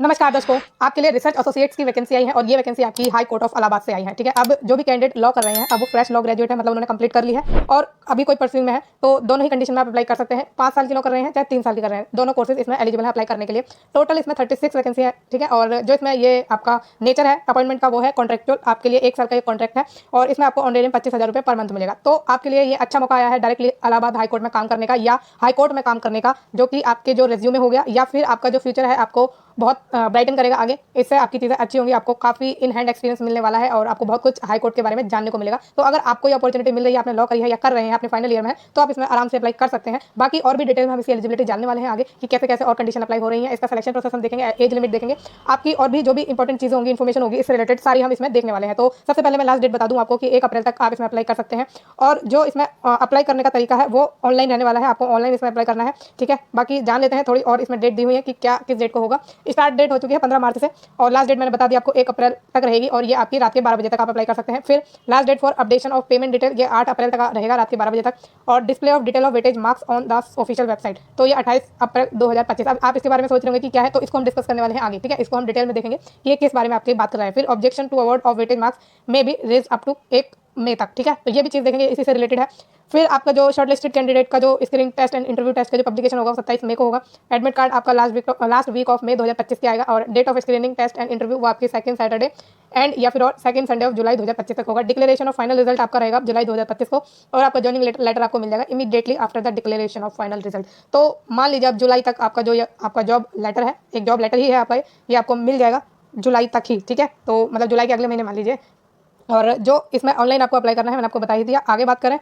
नमस्कार दोस्तों, आपके लिए रिसर्च एसोसिएट्स की वैकेंसी आई है और ये वैकेंसी आपकी हाई कोर्ट ऑफ इलाहाबाद से आई है। ठीक है, अब जो भी कैंडिडेट लॉ कर रहे हैं, अब वो फ्रेश लॉ ग्रेजुएट है, मतलब उन्होंने कंप्लीट कर ली है और अभी कोई परस्यूइंग में है, तो दोनों ही कंडीशन में आप अप्लाई कर सकते हैं। 5 साल की लॉ कर रहे हैं चाहे 3 साल की कर रहे हैं, दोनों कोर्सेज इसमें एलिजिबल है अप्लाई करने के लिए। टोटल इसमें 36 वैकेंसी है। ठीक है, और जो इसमें ये आपका नेचर है अपॉइंटमेंट का वो है कॉन्ट्रेक्चुअल, आपके लिए 1 साल का ये कॉन्ट्रैक्ट है और इसमें आपको ऑन रेट 25,000 रुपये पर मंथ मिलेगा। तो आपके लिए ये अच्छा मौका आया है डायरेक्टली इलाहाबाद हाई कोर्ट में काम करने का या हाई कोर्ट में काम करने का, जो कि आपके जो रिज्यूमे हो गया या फिर आपका जो फ्यूचर है आपको बहुत ब्राइटन करेगा आगे। इससे आपकी चीज़ें अच्छी होंगी, आपको काफ़ी इन हैंड एक्सपीरियंस मिलने वाला है और आपको बहुत कुछ हाई कोर्ट के बारे में जानने को मिलेगा। तो अगर आपको ये अपॉर्चुनिटी मिल रही है, आपने लॉ करी है या कर रहे हैं, अपने फाइनल ईयर में है, तो आप इसमें आराम से अप्लाई कर सकते हैं। बाकी और भी डिटेल में हम इसकी एलिजिबिलिटी जानने वाले हैं आगे कि कैसे कैसे और कंडीशन अप्लाई हो रही है, इसका सिलेक्शन प्रोसेस हम देखेंगे, एज लिमिट देखेंगे, आपकी और भी जो भी इंपॉर्टेंट चीज़ें होंगी, इन्फॉर्मेशन होगी इससे रिलेटेड सारी हम इसमें देखने वाले हैं। तो सबसे पहले मैं लास्ट डेट बता दूं आपको कि 1 अप्रैल तक आप इसमें अप्लाई कर सकते हैं और जो इसमें अप्लाई करने का तरीका है वो ऑनलाइन रहने वाला है, आपको ऑनलाइन इसमें अप्लाई करना है। ठीक है, बाकी जान लेते हैं थोड़ी और इसमें डेट दी हुई है कि क्या किस डेट को होगा। स्टार्ट डेट हो चुकी है 15 मार्च से और लास्ट डेट मैंने बता दिया आपको 1 अप्रैल तक रहेगी और ये आपकी रात के 12 बजे तक आप अप्लाई कर सकते हैं। फिर last date for updation of payment detail ये 8 अप्रैल तक रहेगा रात के 12 बजे तक और display of detail of weightage marks on the official website तो ये 28 अप्रैल 2025। अब आप इसके बारे में सोच रहे होंगे कि क्या है, तो इसको हम डिस्कस करने वाले हैं आगे। ठीक है, इसको हम डिटेल में देखेंगे कि ये किस बारे में आपकी बात कर रहा है। फिर objection to award of weightage marks में भी रेज अप टू 1 मई तक। ठीक है, तो ये भी चीज़ देखेंगे, इसी से रिलेटेड है। फिर आपका जो शॉर्टलिस्टेड कैंडिडेट का जो screening test and interview test का जो पब्लिकेशन होगा 27 मई को होगा। एडमिट कार्ड आपका लास्ट वीक ऑफ मई 2025 के आएगा और date of screening test and interview वो आपकी सेकंड सैटरडे एंड या फिर और सेकंड संडे ऑफ जुलाई 2025 तक होगा। डिक्लेरेशन ऑफ फाइनल रिजल्ट आपका रहेगा जुलाई 2025 को और आपका जॉइनिंग लेटर आपको मिल जाएगा immediately after the declaration of final result. तो मान लीजिए अब जुलाई तक आपका जो आपका जॉब लेटर है, एक जॉब लेटर ही है आपका, ये आपको मिल जाएगा जुलाई तक ही। ठीक है, तो मतलब जुलाई के अगले महीने मान लीजिए। और जो इसमें ऑनलाइन आपको अप्लाई करना है मैंने आपको बता ही दिया। आगे बात करें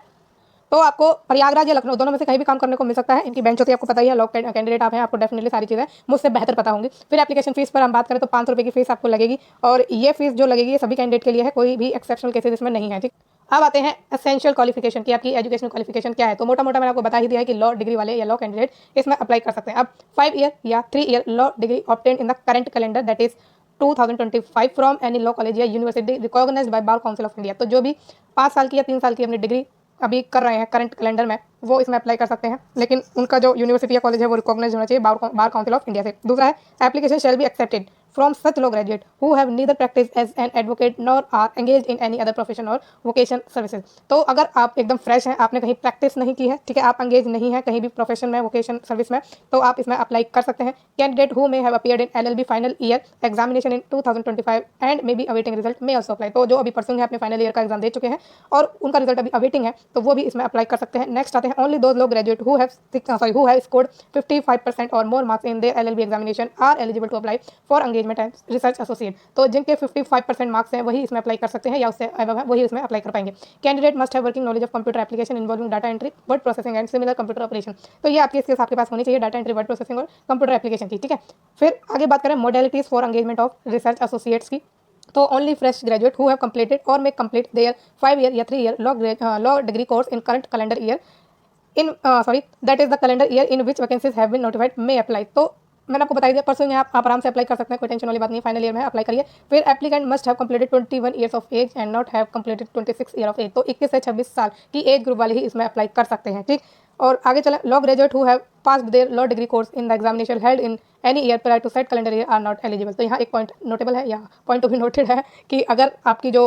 तो आपको प्रयागराज या लखनऊ दोनों में से कहीं भी काम करने को मिल सकता है। इनकी बेंच होती है, आपको पता ही है, लॉक कैंडिडेट आप हैं, आपको डेफिनेटली सारी चीज़ें मुझसे बेहतर पता होंगी। फिर एप्लीकेशन फीस पर हम बात करें तो 500 रुपये की फीस आपको लगेगी और ये फीस जो लगेगी ये सभी कैंडिडेट के लिए है, कोई भी एक्सेप्शनल केसेस इसमें नहीं है। ठीक, अब आते हैं एसेंशियल क्वालिफिकेशन की, आपकी एजुकेशनल क्वालिफिकेशन क्या है। तो मोटा मोटा मैंने आपको बता ही दिया है कि लॉ डिग्री वाले या लॉ कैंडिडेट इसमें अप्लाई कर सकते हैं। अब 5 ईयर या 3 year law degree obtain in the current calendar that is 2025 from any law college या university recognised by bar council of India. तो जो भी 5 साल की या 3 साल की अपनी डिग्री अभी कर रहे हैं करंट कैलेंडर में, वो इसमें अप्लाई कर सकते हैं, लेकिन उनका जो यूनिवर्सिटी या कॉलेज है वो रिकॉग्नाइज होना चाहिए बार काउंसिल ऑफ इंडिया से। दूसरा है application shall be accepted from such law graduate who have neither practice as an advocate nor are engage in any other profession or vocation services. तो अगर आप एकदम फ्रेश हैं, आपने कहीं प्रैक्टिस नहीं की है, ठीक है, आप एंगेज नहीं है कहीं भी प्रोफेशन में, वोकेशन सर्विस में, तो आप इसमें अप्लाई कर सकते हैं। Candidate who may have appeared in LLB final year examination in 2025 and may be awaiting result may also apply. तो जो अभी परसों है अपने फाइनल ईयर का एग्जाम दे चुके हैं और उनका रिजल्ट अभी अवेटिंग है, तो वो भी इसमें अप्लाई कर सकते हैं। नेक्स्ट आते हैं ओनली दोज लोग graduate who have scored 55% or more marks in their LLB examination are eligible to apply for engagement and research associate. तो जिनके 55% मार्क्स हैं वही इसमें अप्लाई कर सकते हैं या उससे अबव है वही इसमें अप्लाई कर पाएंगे। Candidate must have working knowledge of computer application involving data entry, word processing and similar computer operation. तो ये आपकी स्किल्स आपके पास होनी चाहिए, डाटा एंट्री, वर्ड प्रोसेसिंग और कंप्यूटर एप्लीकेशन की। ठीक है, फिर आगे बात करें modalities for engagement of research associates की। तो only fresh graduate who have completed और मे कंप्लीट देयर 5 ईयर या 3 year law degree course in current calendar year in that is the calendar year in which vacancies have been notified may apply. तो मैंने आपको बताई दिया परसों यहाँ आप आराम से अप्लाई कर सकते हैं, कोई टेंशन वाली बात नहीं है, फाइनल ईयर में अप्लाई करिए। फिर applicant must have completed 21 years of age and not have completed 26 year of age. तो 21 से 26 साल की एज ग्रुप वाले ही इसमें अप्लाई कर सकते हैं। ठीक, और आगे चले law graduate who have passed their law degree course in the examination held in any year prior to set calendar year are not eligible. तो यहाँ एक पॉइंट नोटेबल है या पॉइंट टू बी नोटेड है कि अगर आपकी जो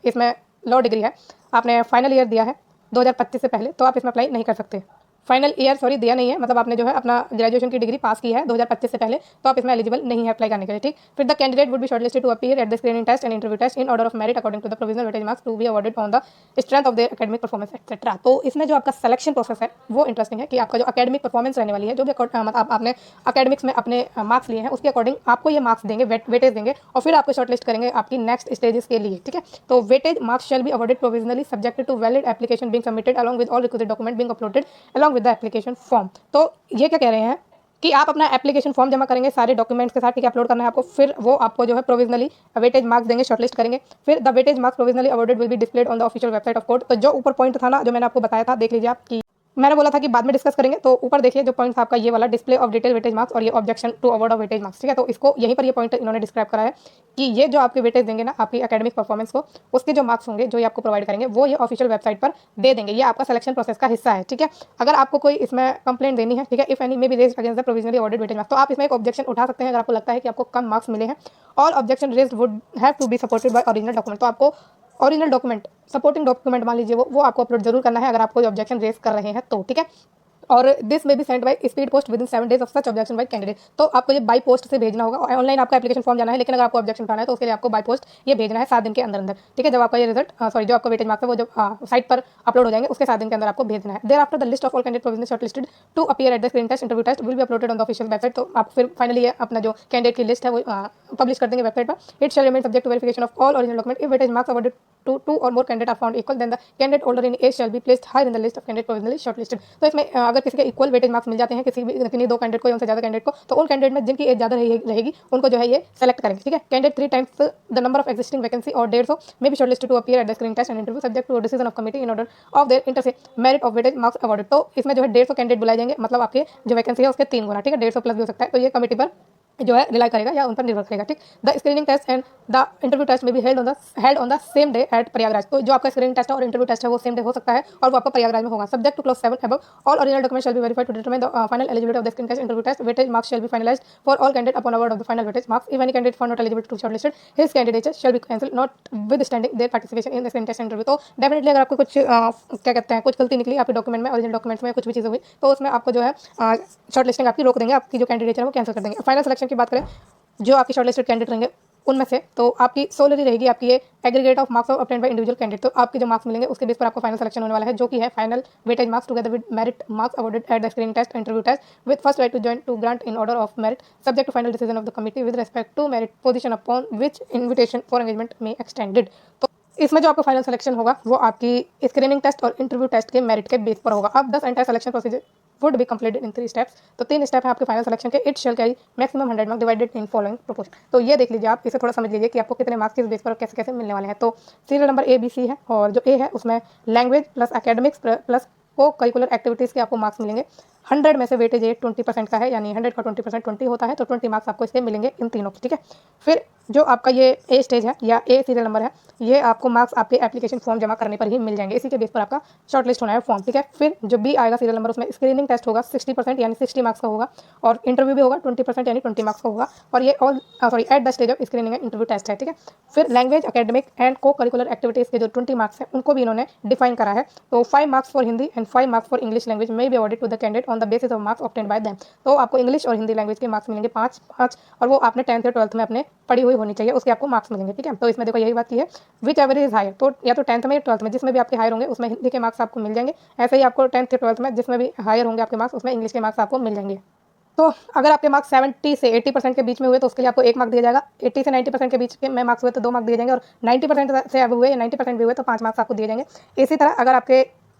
इसमें लॉ डिग्री है, आपने फाइनल ईयर दिया है 2025 से पहले, तो आप इसमें अप्लाई नहीं कर सकते। फाइनल ईयर दिया नहीं है, मतलब आपने जो है अपना ग्रेजुएशन की डिग्री पास की है 2025 से पहले, तो आप इसमें एलिजिबल नहीं है अप्लाई करने के लिए। ठीक, फिर the candidate would be shortlisted to appear at the screening test and interview test in order of merit according to the provisional weightage marks to be awarded on the strength of their academic performance etcetera. तो इसमें जो आपका selection process है वो interesting है कि आपका जो एकेडमिक परफॉर्मेंस रहने वाली है, जो भी मतलब आपने अकेडमिक्स में अपने मार्क्स लिए हैं उसके अकॉर्डिंग आपको ये मार्क्स देंगे, वेटेज देंगे और फिर आपको शॉर्टलिस्ट करेंगे आपकी नेक्स्ट स्टेजेस के लिए। ठीक है, तो weightage marks shall be awarded provisionally subjected to valid application being submitted along with all requisite document being uploaded along with the application form. तो ये क्या कह रहे हैं कि आप अपना एप्लीकेशन फॉर्म जमा करेंगे सारे डॉक्यूमेंट्स के साथ, ठीक है, अपलोड करना है आपको, फिर वो आपको जो है प्रोविजनली वेटेज मार्क्स देंगे, शॉर्टलिस्ट करेंगे। फिर the weightage marks provisionally awarded will be displayed on the official website of court. तो जो ऊपर पॉइंट था ना जो मैंने आपको बताया था, देख लीजिए आप कि मैंने बोला था कि बाद में डिस्कस करेंगे, तो ऊपर देखिए जो पॉइंट्स आपका ये वाला display of detail weightage marks और ये objection to award of weightage marks, ठीक है। तो इसको यहीं पर ये पॉइंट इन्होंने डिस्क्राइब करा है कि ये जो आपके वेटेज देंगे ना आपकी एकेडमिक परफॉर्मेंस को, उसके जो मार्क्स होंगे जो ये आपको प्रोवाइड करेंगे वो ये ऑफिशियल वेबसाइट पर दे देंगे। ये आपका सिलेक्शन प्रोसेस का हिस्सा है, ठीक है। अगर आपको कोई इसमें कंप्लेंट देनी है, ठीक है, if any may be raised against the provisionally awarded weightage marks, तो आप इसमें एक ऑब्जेक्शन उठा सकते हैं अगर आपको लगता है कि आपको कम मार्क्स मिले हैं। All objection raised would have to be supported by original document. तो आपको ओरिजिनल डॉक्यूमेंट, सपोर्टिंग डॉक्यूमेंट मान लीजिए वो आपको अपलोड जरूर करना है अगर आप कोई ऑब्जेक्शन रेज कर रहे हैं तो, ठीक है। और दिस में भी send by speed post with in 7 days of such objection bye candidate. तो आपको ये बाय पोस्ट से भेजना होगा। ऑनलाइन आपका एप्लीकेशन फॉर्म जाना है, लेकिन अगर आपको ऑब्जेक्शन उठाना है तो उसके लिए आपको बाय पोस्ट ये भेजना है 7 दिन के अंदर अंदर, ठीक है। जब आपका ये रिजल्ट जो आपका वेटेज मार्क्स है वो जब साइट पर अपलोड हो जाएंगे उसके 7 दिन के अंदर आपको भेजना है। Thereafter the list of all candidate provisionally shortlisted to appear at the screening test interview test will be uploaded on the official website. तो आप फिर फाइनली अपना जो कैंडिडेट की लिस्ट है वो पब्लिश कर देंगे वेबसाइट पर। It shall remain subject to verification of all original document. If weightage marks awarded to two or more candidate are found equal, then the candidate older in age shall be placed higher in the list of candidate provisionally shortlisted। तो इसमें अगर किसी के equal weightage marks मिल जाते हैं किसी दो candidate को या उनसे ज़्यादा कैंडिडेट को, तो उन कैंडिडेट में जिनकी एज ज़्यादा रहेगी उनको जो है ये सेलेक्ट करेंगे, ठीक है। Candidate 3 times the number of existing vacancy और 150 may be shortlisted to appear at the screening test and interview subject to decision of committee in order of their inter se merit of weightage marks awarded. तो इसमें जो है 150 candidate बुलाए जाएंगे, मतलब आपके जो वैकेंसी है उसके 3 गुना, ठीक है। 150 प्लस भी हो सकता है। तो ये कमिटी पर जो है रिलाई करेगा या उन पर निर्भर करेगा, ठीक। The screening test and the interview test may be held on the same day at Prayagraj. तो जो आपका स्क्रीनिंग टेस्ट है और इंटरव्यू टेस्ट है वो सेम डे हो सकता है और वो आपका प्रयागराज में होगा। Subject to clause 7 above all original document shall be verified to determine the final eligibility of the screening test interview test. Weightage marks shall be finalised for all candidate upon award of the final weightage marks. If any candidate for not eligible to shortlisted his candidature shall be cancelled notwithstanding their participation in the screening test interview. तो definitely अगर आपको कुछ क्या कहते हैं कुछ गलती निकली आपके डॉक्यूमेंट में, ओरिजिनल डॉक्यूमेंट्स में कुछ भी चीज़ हुई तो उसमें आपको जो है शॉर्ट लिस्टिंग आपकी रोक देंगे, आपकी जो कैंडिडेट है वो कैंसिल कर देंगे। फाइनल सिलेक्शन की बात करें, जो आपकी शॉर्टलिस्टेड कैंडिडेट रहेंगे उनमें से तो आपकी सोलरी रहेगी आपकी ये aggregate of marks obtained by individual candidate. तो आपके जो मार्क्स मिलेंगे उसके बेस पर आपको फाइनल सिलेक्शन होने वाला है, जो कि है final weightage marks together with merit marks awarded at the screening test interview test with first right to join to grant in order of merit subject to final decision of the committee with respect to merit position upon which invitation for engagement may extended. तो इसमें जो आपका final selection होगा वो आपकी screening test और interview test के merit के बेस पर होगा। अब 10 entire selection procedure would be completed in 3 steps. तो 3 स्टेप है आपके फाइनल सिलेक्शन के। It shall carry maximum 100 marks divided in following proportion. तो ये देख लीजिए, आप इसे थोड़ा समझ लीजिए कि आपको कितने मार्क्स किस बेस पर कैसे कैसे मिलने वाले हैं। तो serial number A B C है और जो ए है उसमें language plus academics plus co curricular activities के आपको मार्क्स मिलेंगे। 100 में से वेटेज ये 20% का है, यानी 100 का 20% 20 होता है, तो 20 मार्क्स आपको इसके मिलेंगे इन तीनों, ठीक है। फिर जो आपका ये ए स्टेज है या ए सीरियल नंबर है, ये आपको मार्क्स आपके एप्लीकेशन फॉर्म जमा करने पर ही मिल जाएंगे। इसी के बेस पर आपका शॉर्टलिस्ट होना है फॉर्म, ठीक है। फिर जो बी आएगा सीरियल नंबर, उसमें स्क्रीनिंग टेस्ट होगा 60% यानी 60 मार्क्स का होगा और इंटरव्यू भी होगा 20% यानी 20 मार्क्स का होगा। और ये all at the stage of screening and interview test है, ठीक है। फिर language academic and co curricular activities के जो 20 मार्क्स हैं उनको भी इन्होंने डिफाइन करा है। तो 5 marks for Hindi and 5 marks for English language may be awarded to the candidate on the basis of marks obtained by them. तो आपको इंग्लिश और हिंदी लैंग्वेज के मार्क्स मिलेंगे 5 और वो आपने 10th या 12th में अपने पढ़ी हुई होनी चाहिए, उसके आपको मार्क्स मिलेंगे, ठीक है। तो इसमें देखो यही बात की है, विच एवर इज हायर, तो या तो 10th में या 12th में जिसमें भी आपके हायर होंगे उसमें हिंदी के मार्क्स आपको मिल जाएंगे। ऐसे ही आपको 10th या 12th में जिसमें भी हायर होंगे आपके मार्क्स उसमें इंग्लिश के मार्क्स आपको मिल जाएंगे। तो अगर आपके मार्क्स 70 से 80% के बीच में हुए तो उसके लिए आपको 1 मार्क दिया जाएगा। 80 से 90% के बीच में मार्क्स हुए तो 2 मार्क दिए जाएंगे और 90% से अब हुए या 90% भी हुए तो 5 मार्क्स आपको दिए जाएंगे। इसी तरह अगर आपके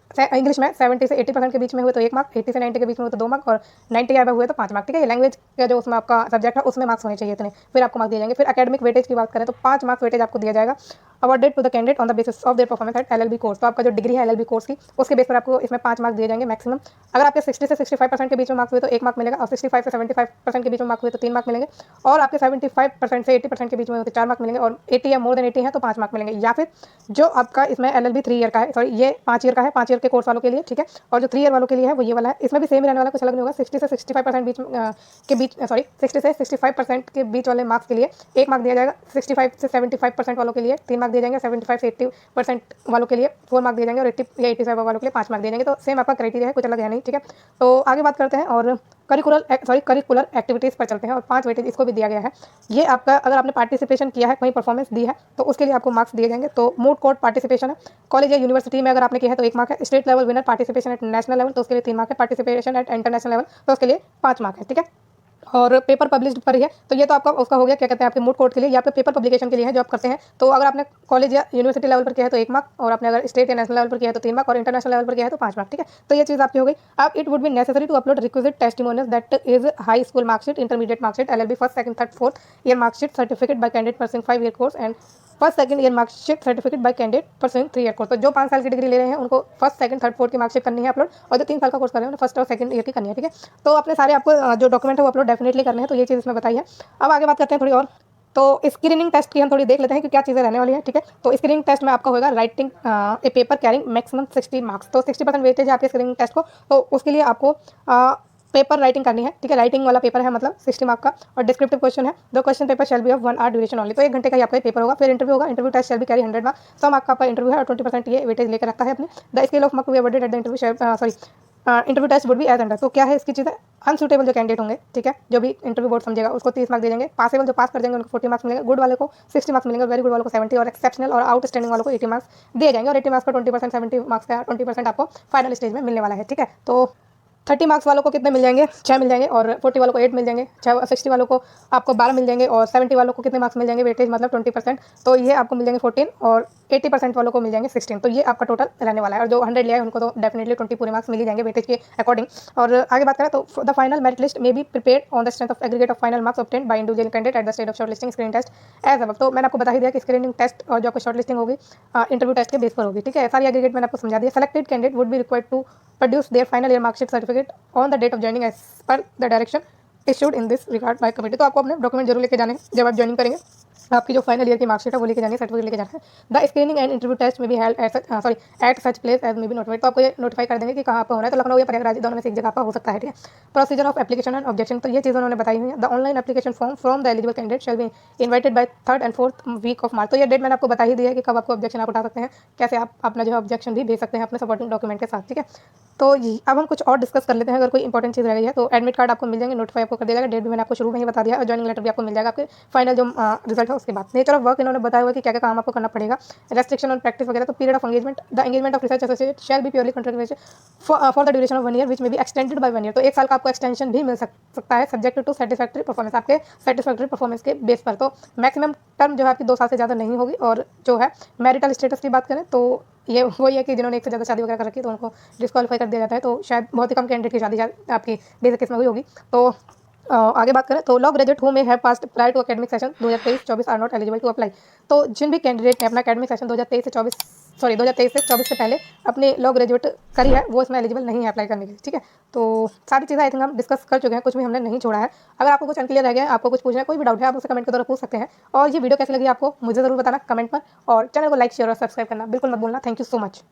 इंग्लिश में 70 से 80% के बीच में हुए तो 1 मार्क, 80 से 90 के बीच में हुए तो 2 मार्क और 90 के अबव हुए तो 5 मार्क, ठीक है। लैंग्वेज का जो उसमें आपका सब्जेक्ट है उसमें मार्क्स होने चाहिए इतने, फिर आपको मार्क्स दिए जाएंगे। फिर एकेडमिक वेटेज की बात करें तो 5 मार्क्स वेटेज आपको दिया जाएगा awarded to the candidate on the basis of their performance at LLB course. तो आपका जो डिग्री है एलएलबी कोर्स की उसके बेस पर आपको इसमें 5 मार्क्स दिए जाएंगे मैक्सिमम। अगर आपके 60 से 65% के बीच में मार्क्स हुए तो 1 मार्क मिलेगा और 65 से 75% के बीच में मार्क्स हुए तो 3 मार्क मिलेंगे और आपके 75% से 80% के बीच में हुए तो 4 मार्क मिलेंगे और 80 या मोर देन 80 है तो 5 मार्क मिलेंगे। या फिर जो आपका इसमें एलएलबी 3 ईयर का है, सॉरी ये 5 ईयर का है, 5 ईयर के कोर्स वालों के लिए, ठीक है। और जो 3 ईयर वालों के लिए है वो ये वाला है, इसमें भी सेम ही रहने वाला, कुछ अलग नहीं होगा। 60 से 65% के बीच 60 से 65% के बीच वाले मार्क्स के लिए 1 मार्क दिया जाएगा। 65 से 75% वालों के लिए 3 मार्क दिए जाएंगे। 75 से 80% वालों के लिए 4 मार्क दिए जाएंगे और 80 या 85 वालों के लिए 5 मार्क दिए जाएंगे। तो सेम आपका क्राइटेरिया है, कुछ अलग है नहीं, ठीक है। तो आगे बात करते हैं और करिकुलर एक्टिविटीज़ पर चलते हैं और 5 वेटेज इसको भी दिया गया है। ये आपका अगर आपने पार्टिसिपेशन किया है, कहीं परफॉर्मेंस दी है तो उसके लिए आपको मार्क्स दिए जाएंगे। तो मूड कोर्ट पार्टिसिपेशन है, कॉलेज या यूनिवर्सिटी में अगर आपने किया है तो 1 मार्क है। State level winner participation at national level तो उसके लिए 3 मार्क है। पार्टिसिपेशन एट इंटरनेशनल लेवल तो उसके लिए 5 मार्क है, ठीक है। और पेपर पब्लिश्ड पर ही है तो ये तो आपका उसका हो गया, क्या कहते हैं, आपके मूड कोर्ट के लिए या फिर पेपर पब्लिकेशन के लिए है जो आप करते हैं। तो अगर आपने कॉलेज या यूनिवर्सिटी लेवल पर किया है तो 1 मार्क और आपने अगर स्टेट या नेशनल लेवल पर किया है तो 3 मार्क और इंटरनेशनल लेवल पर किया है तो 5 मार्क, ठीक है। तो ये चीज़ आपकी हो गई। अब it would be necessary to upload requisite testimonials that is high school marksheet, intermediate marksheet, LLB first second third fourth year marksheet, certificate by candidate pursuing 5 year course and first second year marksheet certificate by candidate pursuing 3 year course. तो जो 5 साल की degree ले रहे हैं उनको first second third fourth की marksheet करनी है अपलोड, और जो 3 साल का कोर्स कर रहे हैं उन्हें फर्स्ट और सेकंड ईयर की करनी है, ठीक है। तो अपने सारे आपको जो डॉक्यूमेंट है वो अपलोड डेफिनेटली करने हैं, तो ये चीज़ इसमें बताई है। अब आगे बात करते हैं थोड़ी और। तो स्क्रीनिंग टेस्ट की हम थोड़ी देख लेते हैं कि क्या चीज़ें रहने वाली हैं, ठीक है। तो स्क्रीनिंग टेस्ट में आपका होगा writing a paper carrying maximum 60 marks. तो 60% वेटेज है आपके स्क्रीनिंग टेस्ट को, तो उसके लिए आपको पेपर राइटिंग करनी है, ठीक है। राइटिंग वाला पेपर है मतलब 60 मार्क का, और डिस्क्रिप्टिव क्वेश्चन है। The question paper shall be of 1 hour duration only. तो 1 घंटे का ही आपका पेपर होगा। फिर इंटरव्यू होगा, interview test shall be carry 100 mark, 100 mark का आपका इंटरव्यू है और 20% ये वेटेज लेकर रखता है अपनी। The scale of mark we awarded at the interview interview test would be as under. तो क्या है इसकी चीज़ है, अनसूटेबल जो कैंडिडेट होंगे, ठीक है, जो भी इंटरव्यू बोर्ड समझेगा उसको 30 मार्क्स दिए जाएंगे। पासेबल जो पास कर जाएंगे उनको 40 मार्क्स मिलेंगे, गुड वाले को 60 मार्क्स मिलेंगे, वेरी गुड वालों को 70, और एक्सेप्शनल और आउटस्टैंडिंग वालों को 80 मार्क्स दिए जाएंगे। और 80 मार्क्स का 20%, 70 मार्क्स का 20% आपको फाइनल स्टेज में मिलने वाला है, ठीक है। तो 30 मार्क्स वालों को कितने मिल जाएंगे, 6 मिल जाएंगे, और 40 वालों को 8 मिल जाएंगे, 60 वालों को आपको 12 मिल जाएंगे, और 70 वालों को कितने मार्क्स मिल जाएंगे वेटेज मतलब 20%, तो ये आपको मिल जाएंगे 14, और 80% वालों को मिल जाएंगे 16। तो ये आपका टोटल रहने वाला है, और जो 100 लिया है उनको तो डेफिनेटली 20 पूरे मार्क्स मिल ही जाएंगे वेटेज के अकॉर्डिंग। और आगे बात करें तो the final merit list may be prepared on the strength of aggregate of final marks obtained by individual candidate at the stage of shortlisting screening test as above. तो मैंने आपको बता ही दिया कि स्क्रीनिंग टेस्ट और जो आपको short listing होगी इंटरव्यू टेस्ट के बेस पर होगी, ठीक है। सारी एग्रीगेट मैंने आपको समझा दिया। Selected candidate would be required to produce their final year mark sheet certificate on the date of joining as per the direction issued in this regard by committee। तो आपको अपने डॉक्यूमेंट जरूर लेके जाने हैं जब आप ज्वाइनिंग करेंगे। आपकी जो फाइनल ईयर की मार्कशीट है वो लेके जानी है, सर्टिफिकेट लेके जाना है। The screening and interview test may be held at such place as may be notified. तो आपको ये नोटिफाई कर देंगे कि कहाँ पर होना है, तो लखनऊ या प्रयागराज दोनों में से एक जगह पर हो सकता है, ठीक है। Procedure of application and objection, तो ये चीज़ उन्होंने बताई हुई है। The online application form from the eligible candidate shall be invited by 3rd and 4th week of March. तो ये डेट मैंने आपको बता ही दी है कि कब आपको ऑब्जेक्शन आप उठा सकते हैं, कैसे आप अपना जो है ऑब्जेक्शन भी भेज सकते हैं अपने सपोर्टिंग डॉक्यूमेंट के साथ, ठीक है। तो अब हम कुछ और डिस्कस कर लेते हैं। अगर कोई इंपॉर्टेंट चीज़ रह गई है तो एडमिट कार्ड आपको मिल जाएंगे, नोटिफाई आपको कर दिया जाएगा, डेट भी मैंने आपको शुरू में ही बता दिया, और ज्वाइनिंग लेटर भी आपको मिल जाएगा आपके फाइनल जो रिजल्ट है उसके बाद। नेचर ऑफ वर्क इन्होंने बताया हुआ कि क्या क्या काम आपको करना पड़ेगा, रेस्ट्रिक्शन ऑन प्रैक्टिस वगैरह। तो period of engagement, the engagement of research associate shall be purely contractual for the duration of 1 year which में बी एक्सटेंडेड बाय 1 ईयर। तो 1 साल का आपको एक्सटेंशन भी मिल सकता है सब्जेक्ट टू सेटिस्फैक्ट्री परफॉर्मेंस, आपके सेटिस्फैक्ट्री परफॉर्मेंस के बेस पर। तो मैक्सिमम टर्म जो है आपकी 2 साल से ज़्यादा नहीं होगी। और जो है मैरिटल स्टेटस की बात करें तो ये वही है कि जिन्होंने एक से ज़्यादा शादी वगैरह कर रखी है तो उनको डिस्क्वालीफाई कर दिया जाता है। तो शायद बहुत ही कम कैंडिडेट की शादी आपकी बेसिक केस में हुई होगी। तो आगे बात करें तो law graduate who may have passed prior to academic session 2023-24 are not eligible to apply. तो जिन भी कैंडिडेट ने अपना एकेडमिक सेशन 2023 से 24 से पहले अपनी लॉ ग्रेजुएट करी है वो इसमें एलिजिबल नहीं है अप्लाई करने के लिए, ठीक है। तो सारी चीज़ें आई थिंक हम डिस्कस कर चुके हैं, कुछ भी हमने नहीं छोड़ा है। अगर आपको कुछ अनक्लियर रह गया, आपको कुछ पूछना है, कोई भी डाउट है, आप उसे कमेंट के द्वारा पूछ सकते हैं। और ये वीडियो कैसी लगी आपको मुझे ज़रूर बताना कमेंट पर, और चैनल को लाइक शेयर और सब्सक्राइब करना बिल्कुल मत भूलना। Thank you so much.